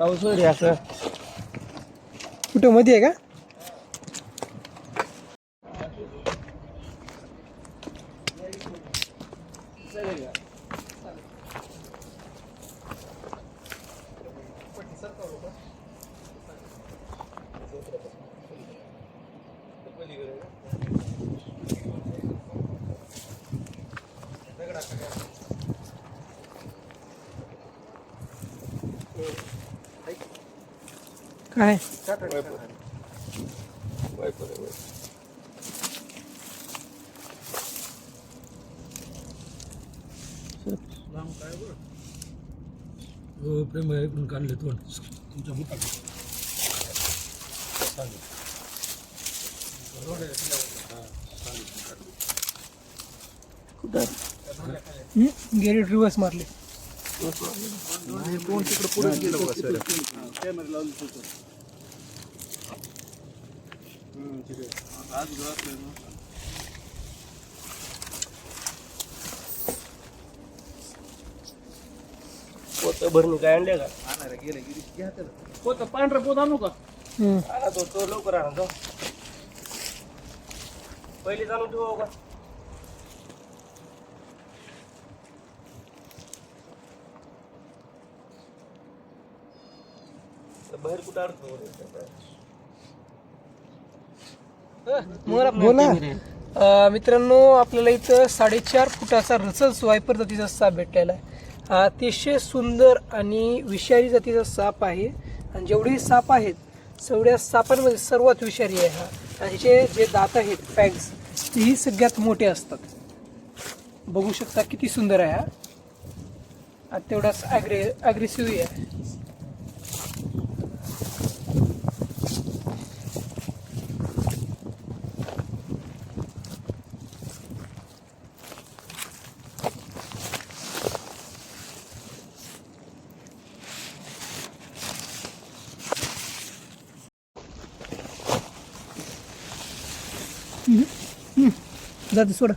पाऊस रे असं कुठं मध्ये आहे का? काय प्रेम ऐकून काढले तोंड तुमच्या मुखात गेले रिवर्स मारले. तोंड तिकडे पुढे गेलं बघा सर. पोत भरून काय आणले का? पोत पांढरा पोत आणू का? आला तो लवकर आणा तो. पहिले जाणून ठेवू का? बाहेर कुठं अडतो बोला. मित्रांनो, आपल्याला इथं 4.5 फुटाचा रसल स्वायपर जातीचा साप भेटलेला आहे. हा अतिशय सुंदर आणि विषारी जातीचा साप आहे. आणि जेवढे साप आहेत तेवढ्या सापांमध्ये सर्वात विषारी आहे हा. आणि ह्याचे जे दात आहेत फॅग्स तेही सगळ्यात मोठे असतात. बघू शकता किती सुंदर आहे हा. आणि तेवढाच ॲग्रेसिव्ह आहे. जाते सोडा.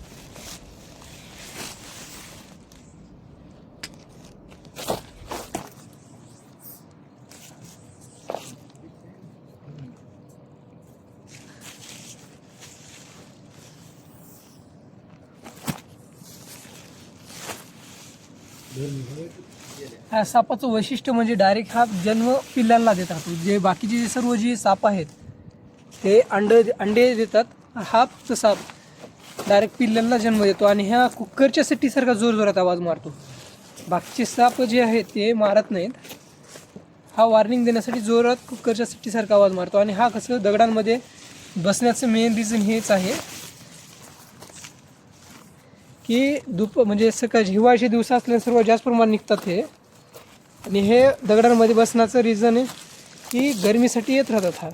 ह्या सापाचं वैशिष्ट्य म्हणजे डायरेक्ट हा जन्म पिल्लांना देत राहतो. जे बाकीचे जे सर्व जे साप आहेत ते अंडे देतात. हा फक्त साप डायरेक्ट पिल्लांना जन्म देतो. आणि ह्या कुक्करच्या सट्टीसारखा जोरजोरात आवाज मारतो. बाकीचे साप जे आहेत ते मारत नाहीत. हा वॉर्निंग देण्यासाठी जोरात कुक्करच्या सट्टीसारखा आवाज मारतो. आणि हा कसं दगडांमध्ये बसण्याचं मेन रिझन हेच आहे की म्हणजे सकाळी हिवाळ्याचे दिवस असल्याने सर्वात जास्त प्रमाणात निघतात हे. आणि हे दगडांमध्ये बसण्याचं रिझन आहे की गरमीसाठी येत राहतात. हा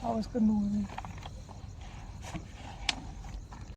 आवाज कमी